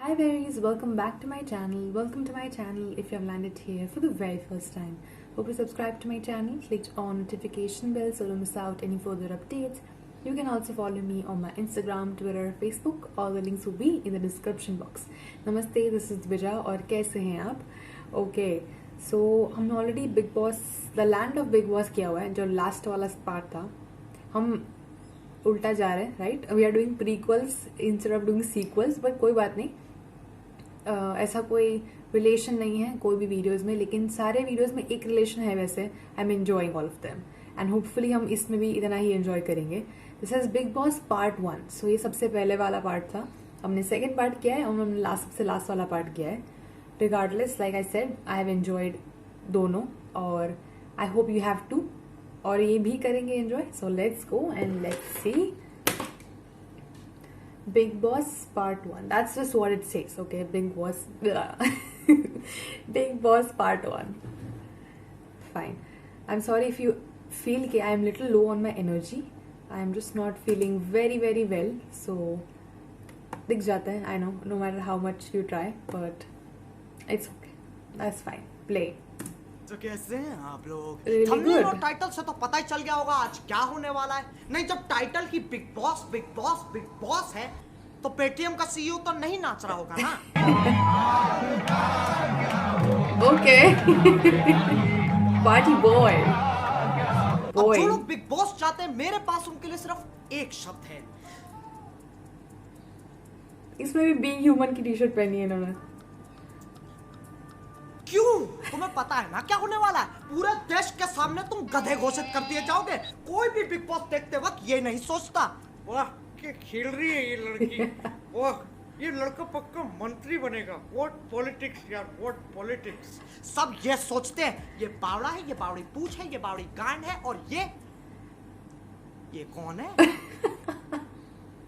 Hi berries, welcome back to my channel. Welcome to my channel if you have landed here for the very first time. Hope you subscribe to my channel, click on notification bell so don't miss out any further updates. You can also follow me on my Instagram, Twitter, Facebook. All the links will be in the description box. Namaste, this is Dvija और कैसे हैं आप? Okay, so हमने already Big Boss, the land of Big Boss किया हुआ है, जो last वाला part था. हम उल्टा जा रहे हैं, right? We are doing prequels instead of doing sequels, but कोई बात नहीं. ऐसा कोई रिलेशन नहीं है कोई भी वीडियोस में, लेकिन सारे वीडियोस में एक रिलेशन है. वैसे I am enjoying all of them and hopefully हम इसमें भी इतना ही एंजॉय करेंगे. This is big boss part 1. सो ये सबसे पहले वाला पार्ट था. हमने सेकेंड पार्ट किया है और हमने सबसे लास्ट वाला पार्ट किया है. Regardless, like I said, I have enjoyed दोनों और I hope you have too, और ये भी करेंगे enjoy. So let's go and let's see Big Boss Part 1. That's just what it says. Okay, Big Boss Big Boss Part 1. Fine. I'm sorry if you feel that I am little low on my energy. I am just not feeling very well. So दिख जाता है, I know, no matter how much you try, but it's okay. That's fine. Play. तो कैसे हैं आप लोग? Really thumbnail good. और title से तो पता ही चल गया होगा आज क्या होने वाला है. नहीं, जब टाइटल ही Bigg Boss Bigg Boss Bigg Boss है तो पेटीएम का सीईओ तो नहीं नाच रहा होगा ना. Okay. Party boy. अब जो लोग बिग बॉस चाहते हैं, मेरे पास उनके लिए सिर्फ एक शब्द है. इसमें भी बीइंग ह्यूमन की टी-शर्ट पहनी है इन्होंने. क्यों? तुम्हें पता है ना क्या होने वाला है? पूरे देश के सामने तुम गधे घोषित कर दिए जाओगे. कोई भी बिग बॉस देखते वक्त ये नहीं सोचता, वाह क्या खेल रही है ये लड़की, वाह ये लड़का पक्का मंत्री बनेगा. व्हाट पॉलिटिक्स यार, व्हाट पॉलिटिक्स. सब ये सोचते हैं ये बावड़ा है, ये बावड़ी पूंछ है, ये बावड़ी गांड है, और ये कौन है?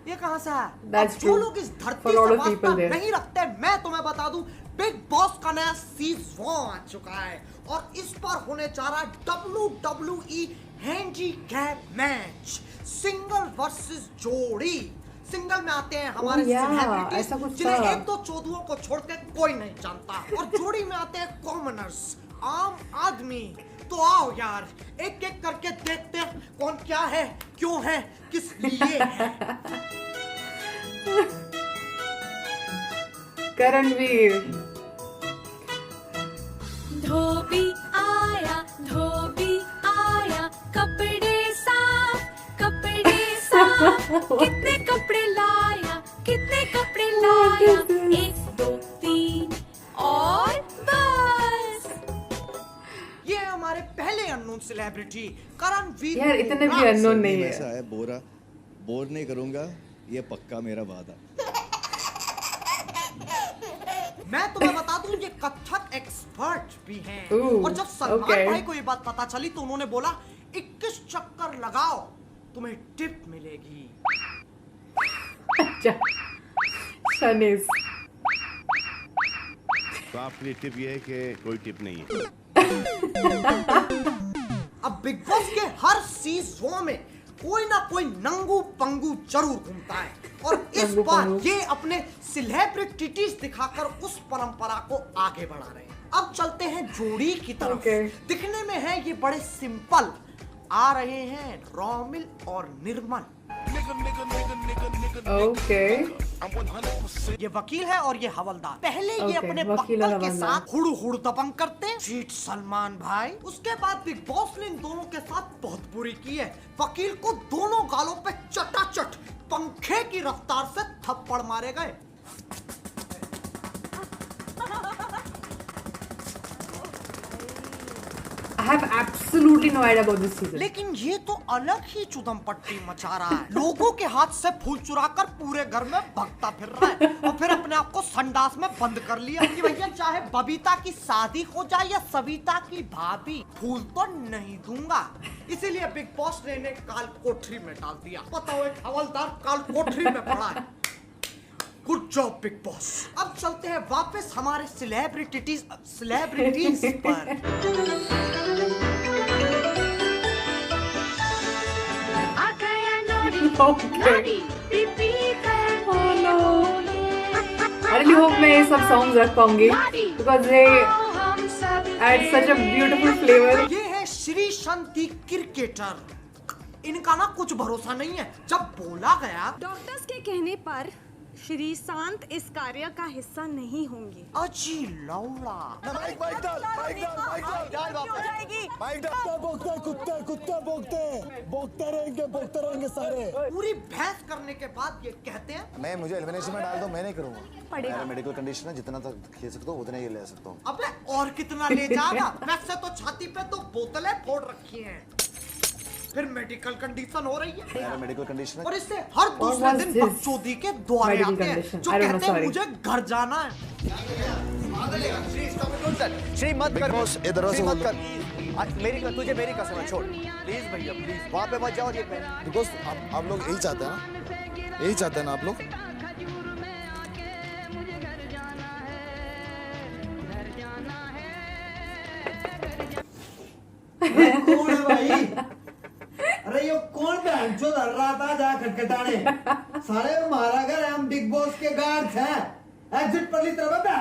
ये कहां से है? जो लोग इस धरती से वास्ता नहीं रखते, मैं तुम्हें बता दूं, बिग बॉस का नया सीजन आ चुका है और इस पर होने जा रहा है WWE handicap match, single versus जोड़ी. सिंगल में आते हैं हमारे सेलिब्रिटीज जिन्हें एक दो चौधुओं को छोड़ के कोई नहीं जानता, और जोड़ी में आते हैं कॉमनर्स, आम आदमी. तो आओ यार, एक एक करके देखते हैं कौन क्या है, क्यों है, किस लिए है. करणवीर. धोबी आया, कपड़े साफ, कितने कपड़े लाया, एक दो तीन और बस. ये हमारे पहले अननोन सेलिब्रिटी करणवीर. यार इतने भी अननोन नहीं है. ऐसा है, बोर नहीं करूंगा, ये पक्का मेरा वादा. मैं तुम्हें बता दूं, ये कथक एक्सपर्ट भी हैं. और जब सलमान भाई को ये बात पता चली तो उन्होंने बोला 21 चक्कर लगाओ तुम्हें टिप मिलेगी. शनीस. तो आपके टिप ये है कि कोई टिप नहीं है. अब बिग बॉस के हर सीजन में कोई ना कोई नंगू पंगू जरूर घूमता है, और इस बार ये अपने सेलिब्रिटीज दिखाकर उस परंपरा को आगे बढ़ा रहे हैं. अब चलते हैं जोड़ी की तरफ. दिखने में है ये बड़े सिंपल. आ रहे हैं रोमिल और निर्मल. ये वकील है और ये हवलदार. पहले ये अपने पक्कल के साथ हुड़ दबंग करते, चीट सलमान भाई. उसके बाद बिग बॉस ने इन दोनों के साथ बहुत बुरी की है. वकील को दोनों गालों पे चटाचट पंखे की रफ्तार से थप्पड़ मारे गए. I have absolutely no idea about this season. लेकिन ये तो अलग ही चुदम पट्टी मचा रहा है. लोगों के हाथ से फूल चुराकर पूरे घर में भगता फिर रहा है, और फिर अपने आप को संडास में बंद कर लिया कि भैया चाहे बबीता की शादी हो जाए या सविता की भाभी, फूल तो नहीं दूंगा. इसीलिए बिग बॉस ने इन्हें काल कोठरी में डाल दिया. पता हो, एक हवलदार काल कोठरी में पड़ा है. Good job big boss. अब चलते हैं वापस हमारे सेलिब्रिटीज पर. Okay. Oh no. I really hope मैं ये सब songs रख पाऊंगी because they add such a beautiful flavor. ये है श्री शांति क्रिकेटर। इनका ना कुछ भरोसा नहीं है। जब बोला गया डॉक्टर्स के कहने पर श्री शांत इस कार्य का हिस्सा नहीं होंगे। अजी लौड़ा भोगते रहेंगे सारे। पूरी बहस करने के बाद ये कहते हैं मैं मुझे एलिमिनेशन में डाल दो, मैं नहीं करूंगा। मेरा मेडिकल कंडीशन है, जितना तक खेल सकता हूँ उतना ही ले सकता हूँ। अबे और कितना ले जाएगा? वैसे तो छाती पे तो बोतलें फोड़ रखी हैं। फिर मेडिकल कंडीशन हो रही है मेरा मेडिकल कंडीशन और इससे हर दूसरे दिन this बकचोदी के द्वारे medical आते हैं condition? जो I don't know, कहते हैं sorry. मुझे घर जाना है। श्री मत कर बॉस इधर श्री से मत कर तुझे मेरी कसम है, छोड़ प्लीज भैया प्लीज, वहाँ पे मत जाओ। ये बिकॉज आप लोग यही चाहते हैं ना, यही चाहते हैं ना आप लोग। कौन है भाई? अरे ये कौन जो लड़ रहा था जा खटखटाने? सारे हमारा घर है, हम बिग बॉस के गार्ड्स हैं। एग्जिट परली तरफ है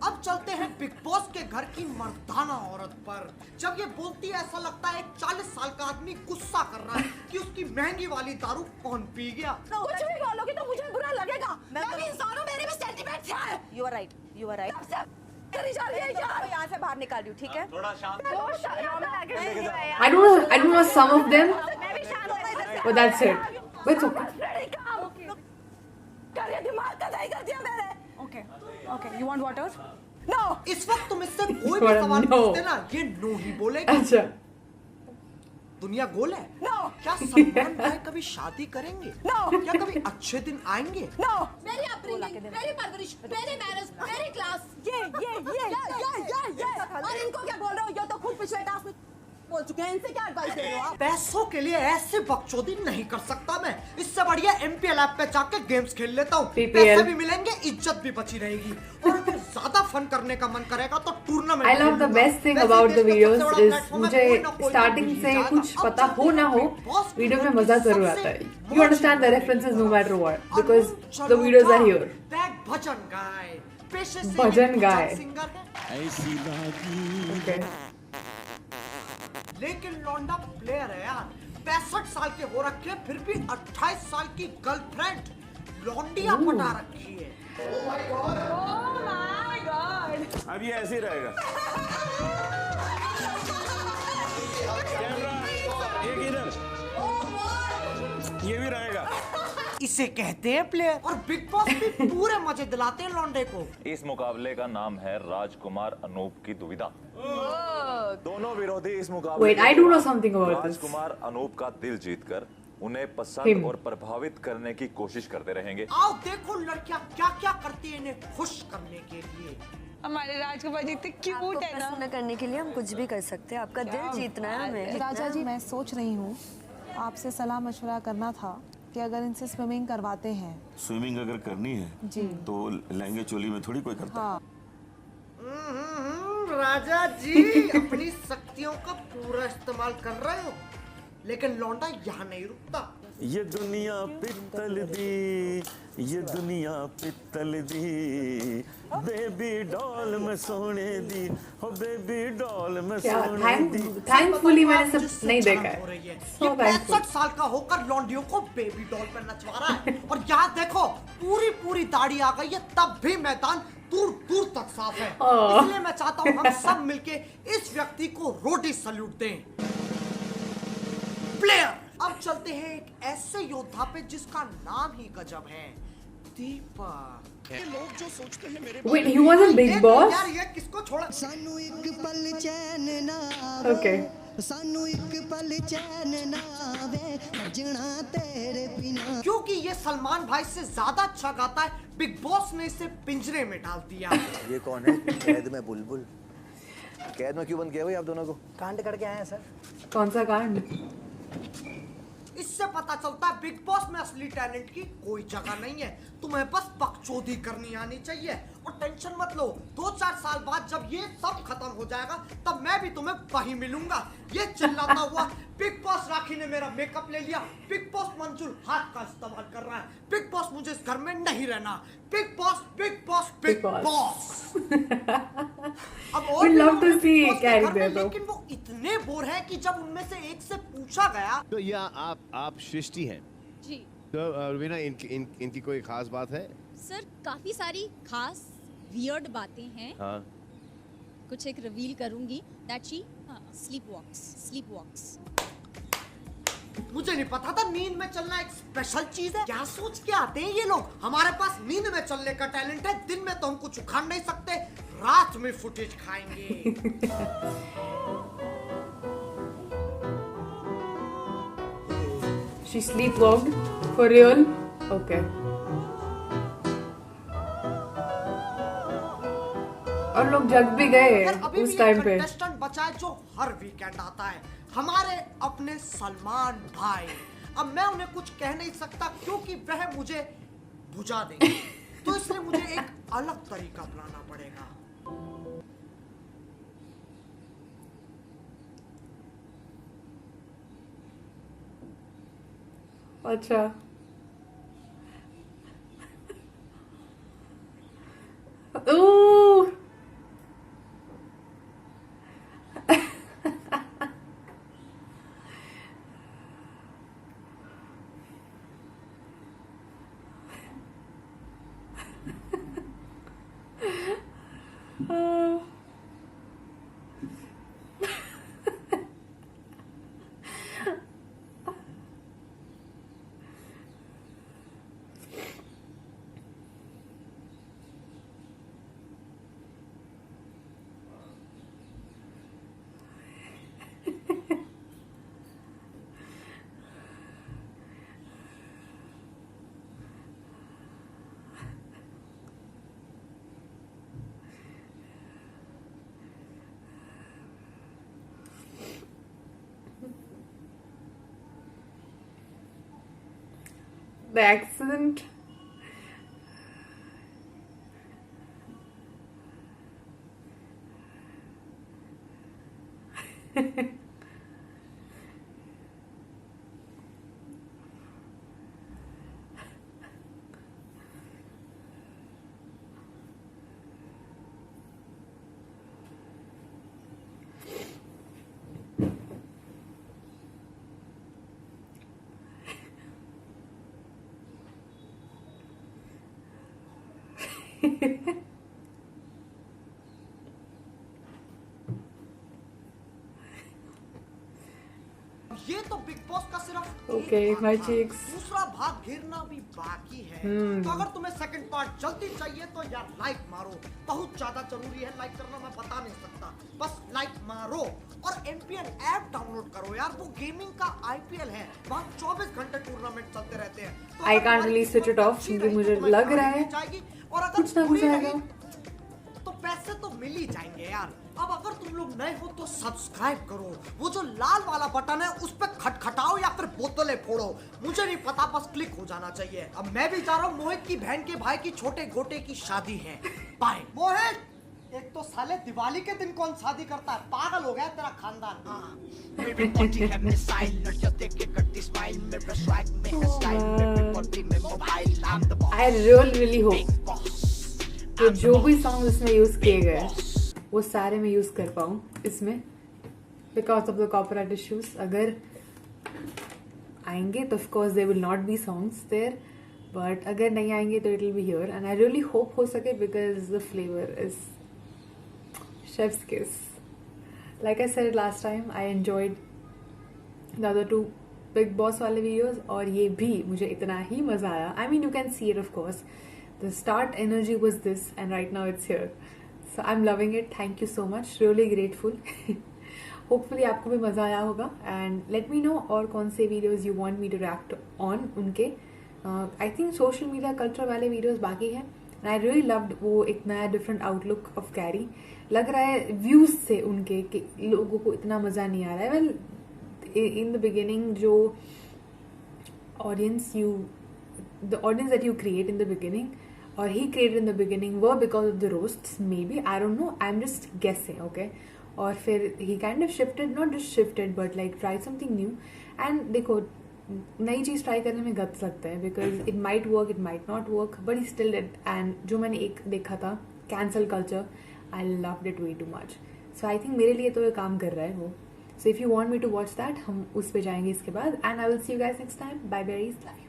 अब चलते हैं बिग बॉस के घर की मर्दाना औरत पर। जब ये बोलती है ऐसा लगता है एक 40 साल का आदमी गुस्सा कर रहा है कि उसकी महंगी वाली दारू कौन पी गया। कुछ भी बोलोगे तो मुझे बुरा लगेगा। मैं भी इंसान हूँ, मेरे भी सेंटिमेंट्स हैं। You are right, you are right। करी जा रही है यार। मैं यहाँ से बाहर निकाल रही हूँ, ठीक है? थोड़ा शांत। I don't know some of them, but that's it. But it's okay. दिमाग का दही कर दिया मैंने। Okay, okay. You want water? No. इस वक्त तुम इससे कोई भी थोड़ा सवाल no. पूछते ना, ये नो ही बोलेगी। अच्छा, दुनिया गोल है। No. क्या सलमान भाई कभी शादी करेंगे? No. क्या कभी अच्छे दिन आएंगे? No. मेरी अपब्रिंगिंग, मेरी परवरिश, मेरी मैनर्स, मेरी क्लास। ये और इनको क्या बोल रहे हो? ये तो खुद पिछले टास्क में बोल चुके हैं। इनसे क्या एडवाइस दे रहे हो आप? पैसों के लिए ऐसे बकचोदी नहीं कर सकता मैं। इससे बढ़िया MPL ऐप पे जाके गेम्स खेल लेता हूँ। PPL. पैसे भी मिलेंगे, इज्जत भी बची रहेगी। और अगर ज्यादा फन करने का मन करेगा तो tournament. I love the best thing about the videos is मुझे starting से कुछ पता हो ना हो, वीडियो में मजा जरूर आता है. You understand the references no matter what because the videos are here. बैग भजन गाय, पेशे से भजन गाय. सिंगर है। Okay. लेकिन लौंडा प्लेयर है यार। 65 साल के हो रखे फिर भी 28 साल की गर्लफ्रेंड लौंडिया पटा रखी है। अब ये ऐसे ही रहेगा। कैमरा एक इधर, ये भी रहेगा। इसे कहते हैं प्लेयर और बिग बॉस भी पूरे मजे दिलाते हैं लौंडे को। इस मुकाबले का नाम है राजकुमार अनूप की दुविधा। दोनों विरोधी इस मुकाबले Wait, I do know something about this. राजकुमार अनूप का दिल जीतकर उन्हें Him. पसंद और प्रभावित करने की कोशिश करते रहेंगे। आओ देखो लड़कियां क्या क्या करती है इन्हें खुश करने के लिए। हमारे राजकुमार जी इतने क्यूट है ना। प्रसन्न करने के लिए हम कुछ भी कर सकते हैं। आपका दिल जीतना है हमें। राजा जी, मैं सोच रही हूँ आपसे सलाह मशवरा करना था कि अगर इनसे स्विमिंग करवाते हैं। स्विमिंग अगर करनी है जी तो लहंगे चोली में थोड़ी कोई करता है। हाँ, राजा जी अपनी शक्तियों का पूरा इस्तेमाल कर रहे हो, लेकिन लौंडा यहाँ नहीं रुकता। ये दुनिया पित्तल दी, ये दुनिया पित्तल दी, बेबी डॉल में सोने दी, हो बेबी डॉल में सोने दी। Thankfully मैंने सब नहीं देखा है. ये So 65 thankful. साल का होकर लौंडियों को बेबी डॉल पर नचवा रहा है। और यहाँ देखो पूरी दाढ़ी आ गई है, तब भी मैदान दूर दूर तक साफ है। इसलिए मैं चाहता हूँ हम सब मिलके इस व्यक्ति को रोटी सल्यूट दें। प्लेयर। अब चलते हैं एक ऐसे योद्धा पे जिसका नाम ही गजब है, दीपक। ये लोग जो सोचते हैं मेरे Wait, he was in Big Boss? यार ये किसको छोड़ा? सानू एक पल चैन ना Okay. सानू एक पल चैन ना वे भजना तेरे बिना। क्योंकि ये सलमान भाई से ज्यादा अच्छा गाता है, बिग बॉस ने इसे पिंजरे में डाल दिया। ये कौन है? कैद में बुलबुल। कैद में क्यों बंद किया भाई आप दोनों को? कांड करके आए हैं सर। कौन सा कांड? इससे पता चलता है बिग बॉस में असली टैलेंट की कोई जगह नहीं है। तुम्हें बस बकचोदी करनी आनी चाहिए और टेंशन मत लो, 2-4 साल बाद जब ये सब खत्म हो जाएगा तब मैं भी तुम्हें वहीं मिलूंगा। ये चिल्लाता हुआ बिग बॉस राखी ने मेरा मेकअप ले लिया, बिग बॉस मंजुल हाथ का इस्तेमाल कर रहा है, बिग बॉस मुझे इस घर में नहीं रहना, big Boss Bigg Boss Bigg boss. अब और love to see Carrie घर में, there, though. लेकिन वो इतने बोर है कि जब उनमें से एक से पूछा गया तो या आप सृष्टि हैं जी तो रुबीना इनकी कोई खास बात है? सर, काफी सारी खास वियर्ड बातें हैं। हाँ कुछ एक रिवील करूंगी दैट शी स्लीप वॉक्स। मुझे नहीं पता था नींद में चलना एक स्पेशल चीज है। क्या सोच के आते हैं ये लोग? हमारे पास नींद में चलने का टैलेंट है, दिन में तो हम कुछ उखाड़ नहीं सकते, रात में फुटेज खाएंगे। She sleepwalked for real? Okay. और लोग जग भी गए अभी उस भी टाइम एक पे। कंटेस्टेंट बचा है जो हर वीकेंड आता है, हमारे अपने सलमान भाई। अब मैं उन्हें कुछ कह नहीं सकता क्योंकि वह मुझे बुझा देंगे, तो इसलिए मुझे एक अलग तरीका अपनाना पड़ेगा। अच्छा ओह the accent. ये तो बिग बॉस का सिर्फ Okay, एक भाग my था। cheeks. दूसरा भाग गिरना भी बाकी है। Hmm. तो अगर तुम्हें सेकंड पार्ट जल्दी चाहिए तो यार लाइक मारो, बहुत ज्यादा जरूरी है लाइक करना, मैं बता नहीं सकता, बस लाइक मारो और MPN ऐप डाउनलोड करो यार, वो गेमिंग का IPL है, वहाँ 24 घंटे टूर्नामेंट चलते रहते हैं। तो I अगर can't तुम्हारी really switch it off अच्छी क्योंकि रही मुझे तो तुम्हें लग रहा गाड़ी है मिल जाएगी, और अगर कुछ ना कुछ बुरी आएगा। रही तो पैसे तो मिल ही जाएंगे यार। अब अगर तुम लोग नए हो तो सब्सक्राइब करो, वो जो लाल वाला बटन है उस पर खटखटाओ या फिर बोतलें फोड़ो, मुझे नहीं पता, बस क्लिक हो जाना चाहिए। अब मैं भी जा रहा हूँ, मोहित की बहन के भाई की छोटे गोटे की शादी है। बाय मोहित। एक तो साले दिवाली के दिन कौन शादी करता है, पागल हो गया तेरा खानदान। I really hope कि जो भी सॉन्ग इसमें यूज किए गए वो सारे मैं यूज कर पाऊँ इसमें, because of the copyright issues. अगर आएंगे तो of course there will not be songs there, but अगर नहीं आएंगे तो it will be here and I really hope हो सके because the flavour is chef's kiss. Like I said last time, I enjoyed the other 2 Bigg Boss वाले videos और ये भी मुझे इतना ही मजा आया। I mean you can see it of course, the start energy was this and right now it's here, so I'm loving it. Thank you so much, really grateful. Hopefully आपको भी मज़ा आया होगा and let me know और कौन से videos you want me to react on उनके। I think social media culture वाले videos बाकी हैं and I really loved वो एक नया different outlook of Carrie। लग रहा है views से उनके कि लोगों को इतना मज़ा नहीं आ रहा है। Well in the beginning जो audience that you create in the beginning, or he created in the beginning, were because of the roasts. Maybe, I don't know. I'm just guessing, okay? और फिर he kind of shifted, not just shifted, but like tried something new. And देखो, नई चीज़ try करने में guts लगता है, because it might work, it might not work, but he still did. And जो मैंने एक देखा था cancel culture, I loved it way too much. So I think मेरे लिए तो ये काम कर रहा है वो. So if you want me to watch that, हम उस पे जाएंगे इसके बाद. And I will see you guys next time. Bye bye, love you.